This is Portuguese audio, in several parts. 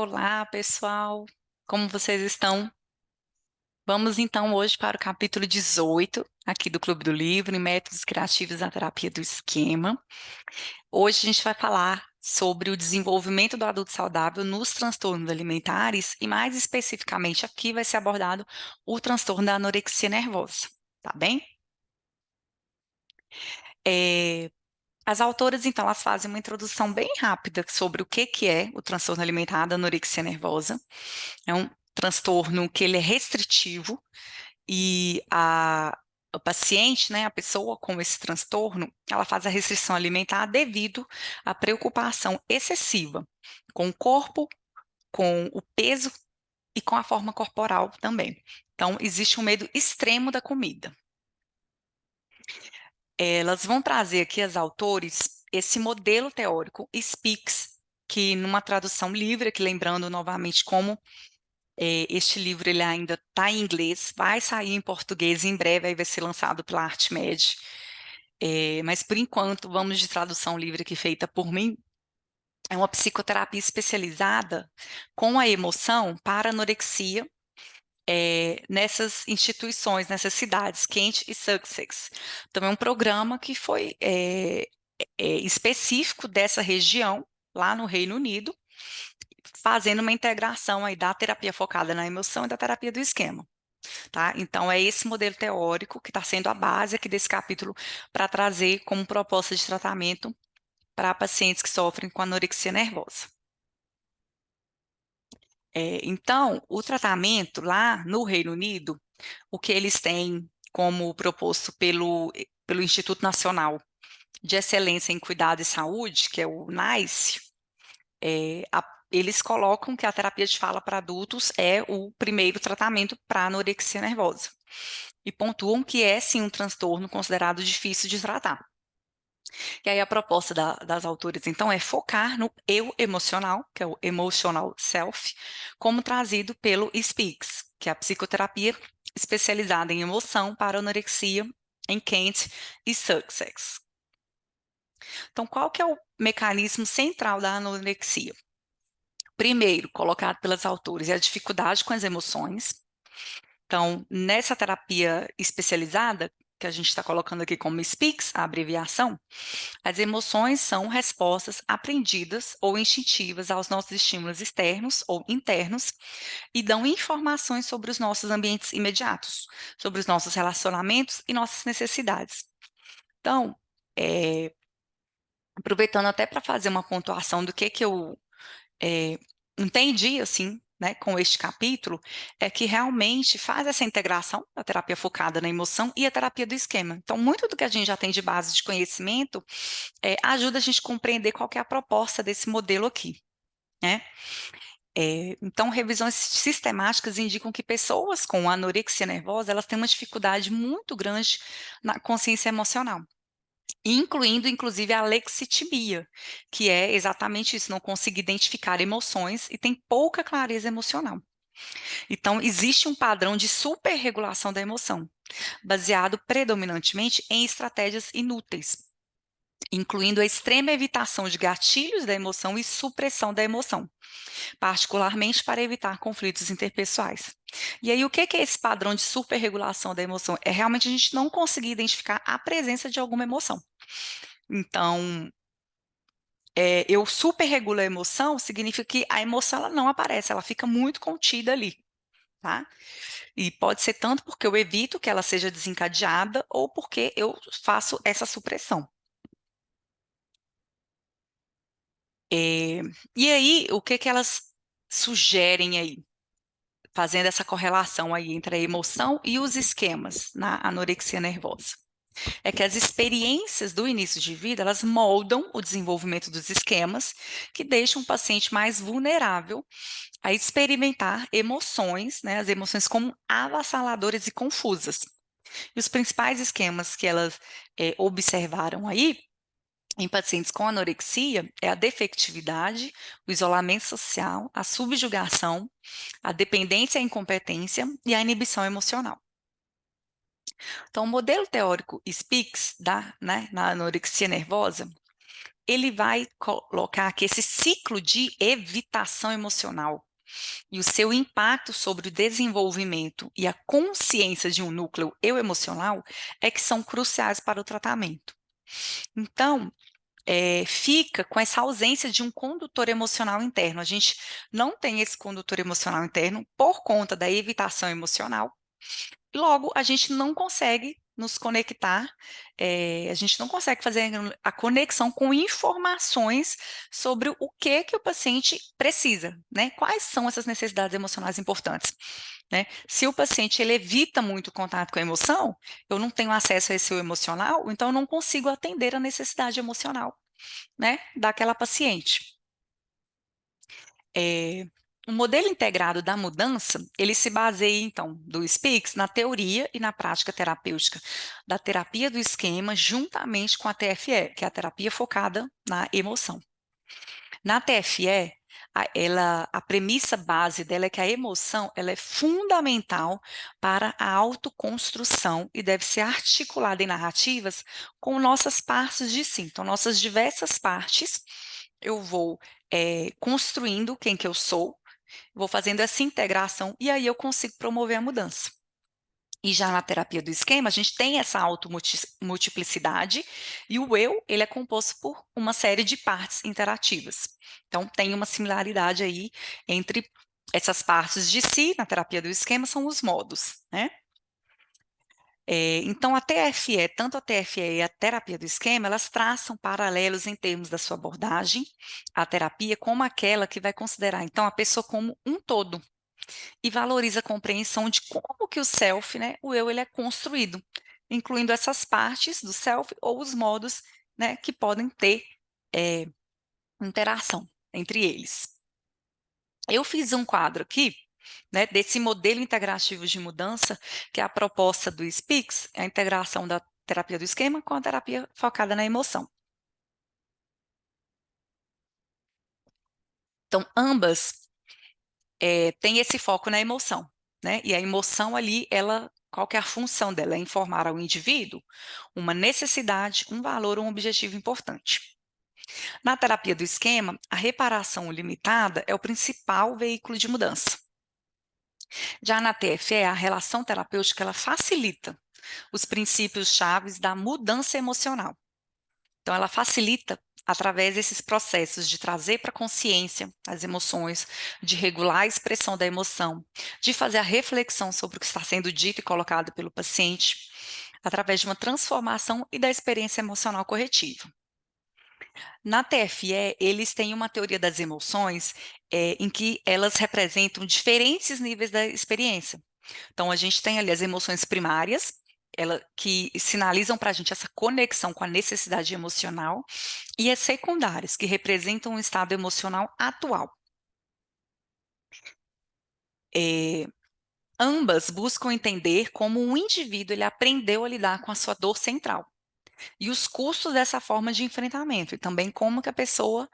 Olá, pessoal. Como vocês estão? Vamos então hoje para o capítulo 18 aqui do Clube do Livro, em Métodos Criativos na Terapia do Esquema. Hoje a gente vai falar sobre o desenvolvimento do adulto saudável nos transtornos alimentares e, mais especificamente, aqui vai ser abordado o transtorno da anorexia nervosa, tá bem? As autoras, então, elas fazem uma introdução bem rápida sobre o que é o transtorno alimentar da anorexia nervosa. É um transtorno que ele é restritivo e o paciente, né, a pessoa com esse transtorno, ela faz a restrição alimentar devido à preocupação excessiva com o corpo, com o peso e com a forma corporal também. Então, existe um medo extremo da comida. Elas vão trazer aqui, as autores, esse modelo teórico, SPICS, que numa tradução livre, que lembrando novamente como este livro ele ainda está em inglês, vai sair em português em breve, aí vai ser lançado pela ArtMed. Mas por enquanto, vamos de tradução livre aqui feita por mim. É uma psicoterapia especializada com a emoção para anorexia nessas instituições, nessas cidades, Kent e Sussex. Então, é um programa que foi específico dessa região, lá no Reino Unido, fazendo uma integração aí da terapia focada na emoção e da terapia do esquema. Tá? Então, é esse modelo teórico que está sendo a base aqui desse capítulo para trazer como proposta de tratamento para pacientes que sofrem com anorexia nervosa. Então, o tratamento lá no Reino Unido, o que eles têm como proposto pelo Instituto Nacional de Excelência em Cuidado e Saúde, que é o NICE, eles colocam que a terapia de fala para adultos é o primeiro tratamento para anorexia nervosa. E pontuam que é, sim, um transtorno considerado difícil de tratar. E aí a proposta das autores, então, é focar no eu emocional, que é o emotional self, como trazido pelo SPICS, que é a psicoterapia especializada em emoção para anorexia em Kent e Sussex. Então, qual que é o mecanismo central da anorexia? Primeiro, colocado pelas autores, é a dificuldade com as emoções. Então, nessa terapia especializada, que a gente está colocando aqui como SPICS, a abreviação, as emoções são respostas aprendidas ou instintivas aos nossos estímulos externos ou internos e dão informações sobre os nossos ambientes imediatos, sobre os nossos relacionamentos e nossas necessidades. Então, aproveitando até para fazer uma pontuação do que eu entendi, assim, né, com este capítulo, é que realmente faz essa integração da terapia focada na emoção e a terapia do esquema. Então, muito do que a gente já tem de base de conhecimento ajuda a gente a compreender qual que é a proposta desse modelo aqui, né? Então, revisões sistemáticas indicam que pessoas com anorexia nervosa, elas têm uma dificuldade muito grande na consciência emocional, incluindo, inclusive, a lexitimia, que é exatamente isso, não conseguir identificar emoções e tem pouca clareza emocional. Então, existe um padrão de superregulação da emoção, baseado predominantemente em estratégias inúteis, incluindo a extrema evitação de gatilhos da emoção e supressão da emoção, particularmente para evitar conflitos interpessoais. E aí, o que é esse padrão de superregulação da emoção? É realmente a gente não conseguir identificar a presença de alguma emoção. Então, eu superregulo a emoção, significa que a emoção ela não aparece, ela fica muito contida ali, tá? E pode ser tanto porque eu evito que ela seja desencadeada ou porque eu faço essa supressão. E aí, o que elas sugerem aí? Fazendo essa correlação aí entre a emoção e os esquemas na anorexia nervosa. É que as experiências do início de vida, elas moldam o desenvolvimento dos esquemas, que deixam o paciente mais vulnerável a experimentar emoções, né, as emoções como avassaladoras e confusas. E os principais esquemas que elas observaram aí em pacientes com anorexia é a defectividade, o isolamento social, a subjugação, a dependência e a incompetência e a inibição emocional. Então, o modelo teórico SPICS na anorexia nervosa, ele vai colocar que esse ciclo de evitação emocional e o seu impacto sobre o desenvolvimento e a consciência de um núcleo eu emocional é que são cruciais para o tratamento. Então, fica com essa ausência de um condutor emocional interno. A gente não tem esse condutor emocional interno por conta da evitação emocional. Logo, a gente não consegue nos conectar, a gente não consegue fazer a conexão com informações sobre o que o paciente precisa, né? Quais são essas necessidades emocionais importantes, né? Se o paciente ele evita muito o contato com a emoção, eu não tenho acesso a esse eu emocional, então eu não consigo atender a necessidade emocional, né, daquela paciente. O modelo integrado da mudança, ele se baseia, então, do SPICS na teoria e na prática terapêutica da terapia do esquema, juntamente com a TFE, que é a terapia focada na emoção. Na TFE, a premissa base dela é que a emoção ela é fundamental para a autoconstrução e deve ser articulada em narrativas com nossas partes de si. Então, nossas diversas partes, eu vou construindo quem que eu sou, vou fazendo essa integração e aí eu consigo promover a mudança. E já na terapia do esquema, a gente tem essa automultiplicidade e o eu, ele é composto por uma série de partes interativas. Então, tem uma similaridade aí entre essas partes de si, na terapia do esquema, são os modos, né? Então, a TFE, tanto a TFE e a terapia do esquema, elas traçam paralelos em termos da sua abordagem, a terapia, como aquela que vai considerar, então, a pessoa como um todo, e valoriza a compreensão de como que o self, né, o eu, ele é construído, incluindo essas partes do self ou os modos, né, que podem ter eh, interação entre eles. Eu fiz um quadro aqui, né, desse modelo integrativo de mudança, que é a proposta do SPICS, a integração da terapia do esquema com a terapia focada na emoção. Então, ambas têm esse foco na emoção, né? E a emoção ali, qual que é a função dela? É informar ao indivíduo uma necessidade, um valor, um objetivo importante. Na terapia do esquema, a reparação limitada é o principal veículo de mudança. Já na TFE, a relação terapêutica ela facilita os princípios chaves da mudança emocional. Então, ela facilita através desses processos de trazer para a consciência as emoções, de regular a expressão da emoção, de fazer a reflexão sobre o que está sendo dito e colocado pelo paciente, através de uma transformação e da experiência emocional corretiva. Na TFE, eles têm uma teoria das emoções em que elas representam diferentes níveis da experiência. Então, a gente tem ali as emoções primárias, que sinalizam para a gente essa conexão com a necessidade emocional, e as secundárias, que representam um estado emocional atual. Eh, Ambas buscam entender como um indivíduo ele aprendeu a lidar com a sua dor central e os custos dessa forma de enfrentamento, e também como que a pessoa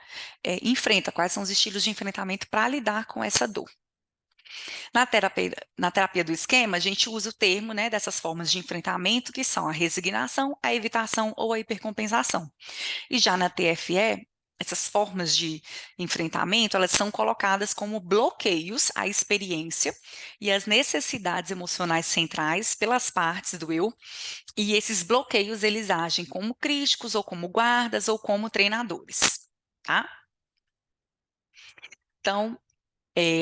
enfrenta, quais são os estilos de enfrentamento para lidar com essa dor. Na terapia do esquema, a gente usa o termo, né, dessas formas de enfrentamento, que são a resignação, a evitação ou a hipercompensação. E já na TFE, essas formas de enfrentamento, elas são colocadas como bloqueios à experiência e às necessidades emocionais centrais pelas partes do eu, e esses bloqueios, eles agem como críticos, ou como guardas, ou como treinadores, tá? Então,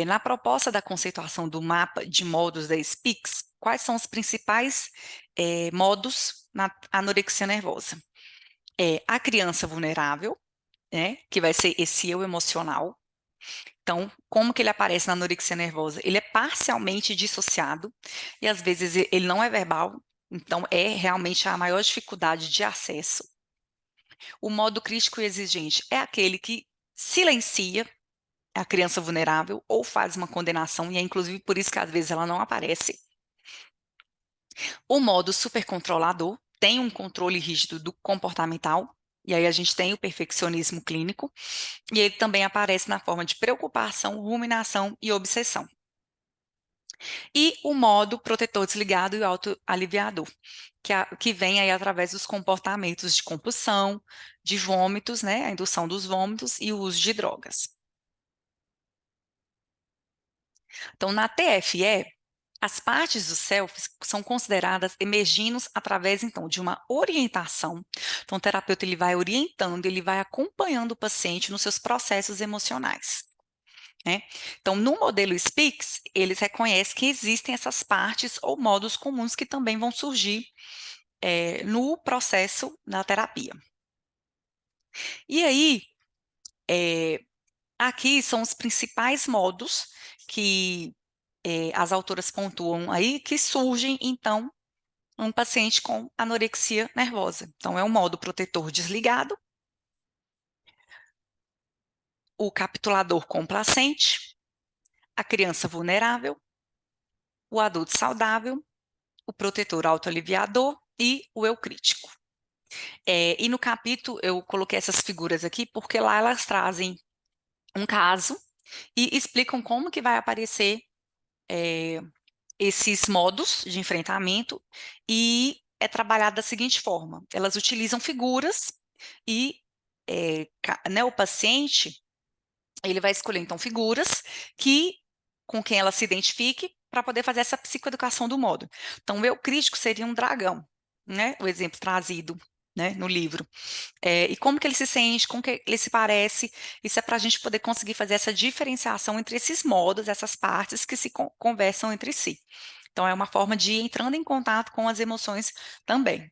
na proposta da conceituação do mapa de modos da SPICS, quais são os principais modos na anorexia nervosa? A criança vulnerável, né, que vai ser esse eu emocional. Então, como que ele aparece na anorexia nervosa? Ele é parcialmente dissociado e às vezes ele não é verbal, então é realmente a maior dificuldade de acesso. O modo crítico e exigente é aquele que silencia a criança vulnerável ou faz uma condenação, e é inclusive por isso que às vezes ela não aparece. O modo supercontrolador tem um controle rígido do comportamental, e aí a gente tem o perfeccionismo clínico, e ele também aparece na forma de preocupação, ruminação e obsessão. E o modo protetor desligado e autoaliviador, que vem aí através dos comportamentos de compulsão, de vômitos, né, a indução dos vômitos e o uso de drogas. Então, na TFE, as partes do self são consideradas emergindo através, então, de uma orientação. Então, o terapeuta ele vai orientando, ele vai acompanhando o paciente nos seus processos emocionais. Né? Então, no modelo SPICS, eles reconhecem que existem essas partes ou modos comuns que também vão surgir no processo da terapia. E aí, é, aqui são os principais modos que as autoras pontuam aí, que surgem, então, um paciente com anorexia nervosa. Então, é um modo protetor desligado, o capitulador complacente, a criança vulnerável, o adulto saudável, o protetor autoaliviador e o eu crítico. E no capítulo eu coloquei essas figuras aqui porque lá elas trazem um caso e explicam como que vai aparecer esses modos de enfrentamento e é trabalhado da seguinte forma: elas utilizam figuras e né, o paciente ele vai escolher então figuras que com quem ela se identifique para poder fazer essa psicoeducação do modo. Então, o eu crítico seria um dragão, né? O exemplo trazido, né, no livro. E como que ele se sente, como que ele se parece, isso é para a gente poder conseguir fazer essa diferenciação entre esses modos, essas partes que se conversam entre si. Então, é uma forma de ir entrando em contato com as emoções também.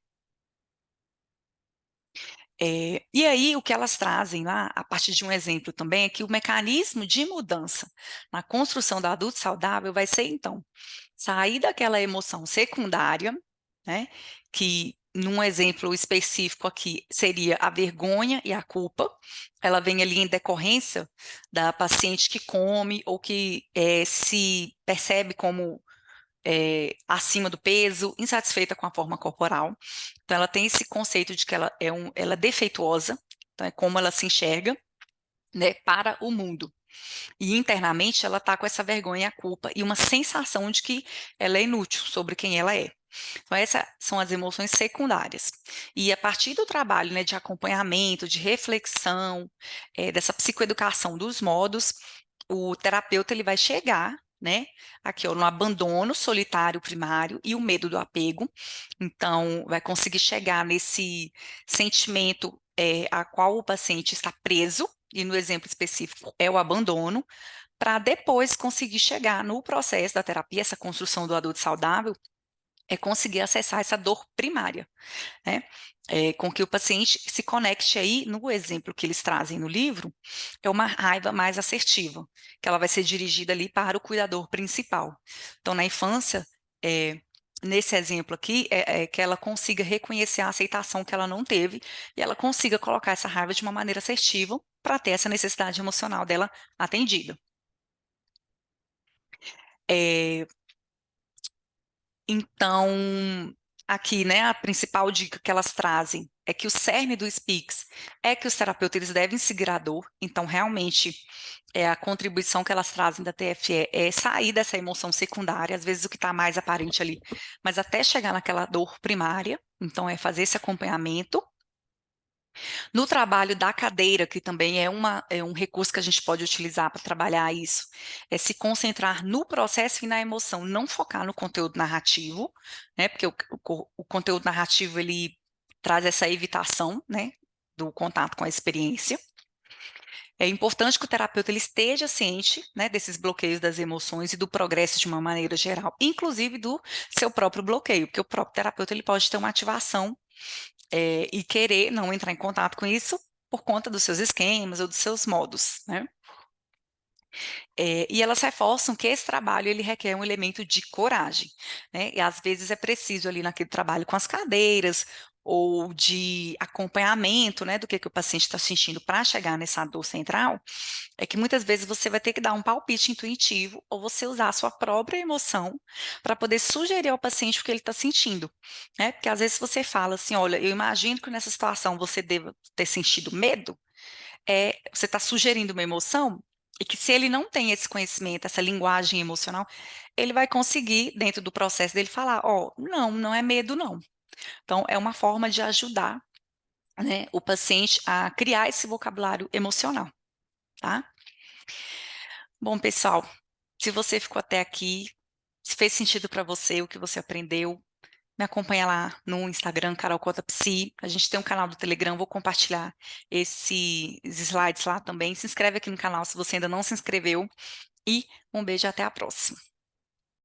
E aí, o que elas trazem lá, a partir de um exemplo também, é que o mecanismo de mudança na construção do adulto saudável vai ser, então, sair daquela emoção secundária, né, que num exemplo específico aqui seria a vergonha e a culpa, ela vem ali em decorrência da paciente que come ou que se percebe como acima do peso, insatisfeita com a forma corporal. Então, ela tem esse conceito de que ela é defeituosa, então é como ela se enxerga, né, para o mundo. E internamente ela está com essa vergonha, a culpa e uma sensação de que ela é inútil sobre quem ela é. Então, essas são as emoções secundárias. E a partir do trabalho, né, de acompanhamento, de reflexão, dessa psicoeducação dos modos, o terapeuta ele vai chegar, né, aqui ó, no abandono solitário primário e o medo do apego. Então, vai conseguir chegar nesse sentimento a qual o paciente está preso, e no exemplo específico é o abandono, para depois conseguir chegar no processo da terapia, essa construção do adulto saudável, é conseguir acessar essa dor primária, né? Com que o paciente se conecte aí, no exemplo que eles trazem no livro, é uma raiva mais assertiva, que ela vai ser dirigida ali para o cuidador principal. Então, na infância, nesse exemplo aqui, é que ela consiga reconhecer a aceitação que ela não teve e ela consiga colocar essa raiva de uma maneira assertiva para ter essa necessidade emocional dela atendida. É, Então, aqui, né, a principal dica que elas trazem é que o cerne do SPICS é que os terapeutas eles devem seguir a dor. Então, realmente, a contribuição que elas trazem da TFE é sair dessa emoção secundária, às vezes o que está mais aparente ali, mas até chegar naquela dor primária. Então, é fazer esse acompanhamento. No trabalho da cadeira, que também é um recurso que a gente pode utilizar para trabalhar isso, é se concentrar no processo e na emoção, não focar no conteúdo narrativo, né? Porque o conteúdo narrativo ele traz essa evitação, né? Do contato com a experiência. É importante que o terapeuta ele esteja ciente, né, desses bloqueios das emoções e do progresso de uma maneira geral, inclusive do seu próprio bloqueio, porque o próprio terapeuta ele pode ter uma ativação e querer não entrar em contato com isso por conta dos seus esquemas ou dos seus modos, né? E elas reforçam que esse trabalho ele requer um elemento de coragem, né? E às vezes é preciso ali naquele trabalho com as cadeiras ou de acompanhamento, né, do que o paciente está sentindo para chegar nessa dor central, é que muitas vezes você vai ter que dar um palpite intuitivo ou você usar a sua própria emoção para poder sugerir ao paciente o que ele está sentindo, né? Porque às vezes você fala assim, olha, eu imagino que nessa situação você deva ter sentido medo, você está sugerindo uma emoção, E que se ele não tem esse conhecimento, essa linguagem emocional, ele vai conseguir, dentro do processo dele, falar: "Ó, não, não é medo não". Então é uma forma de ajudar, né, o paciente a criar esse vocabulário emocional, tá. Bom, pessoal, se você ficou até aqui, se fez sentido para você o que você aprendeu, me acompanha lá no Instagram, Carol Cota Psi. A gente tem um canal do Telegram, vou compartilhar esses slides lá também. Se inscreve aqui no canal se você ainda não se inscreveu. E um beijo, até a próxima.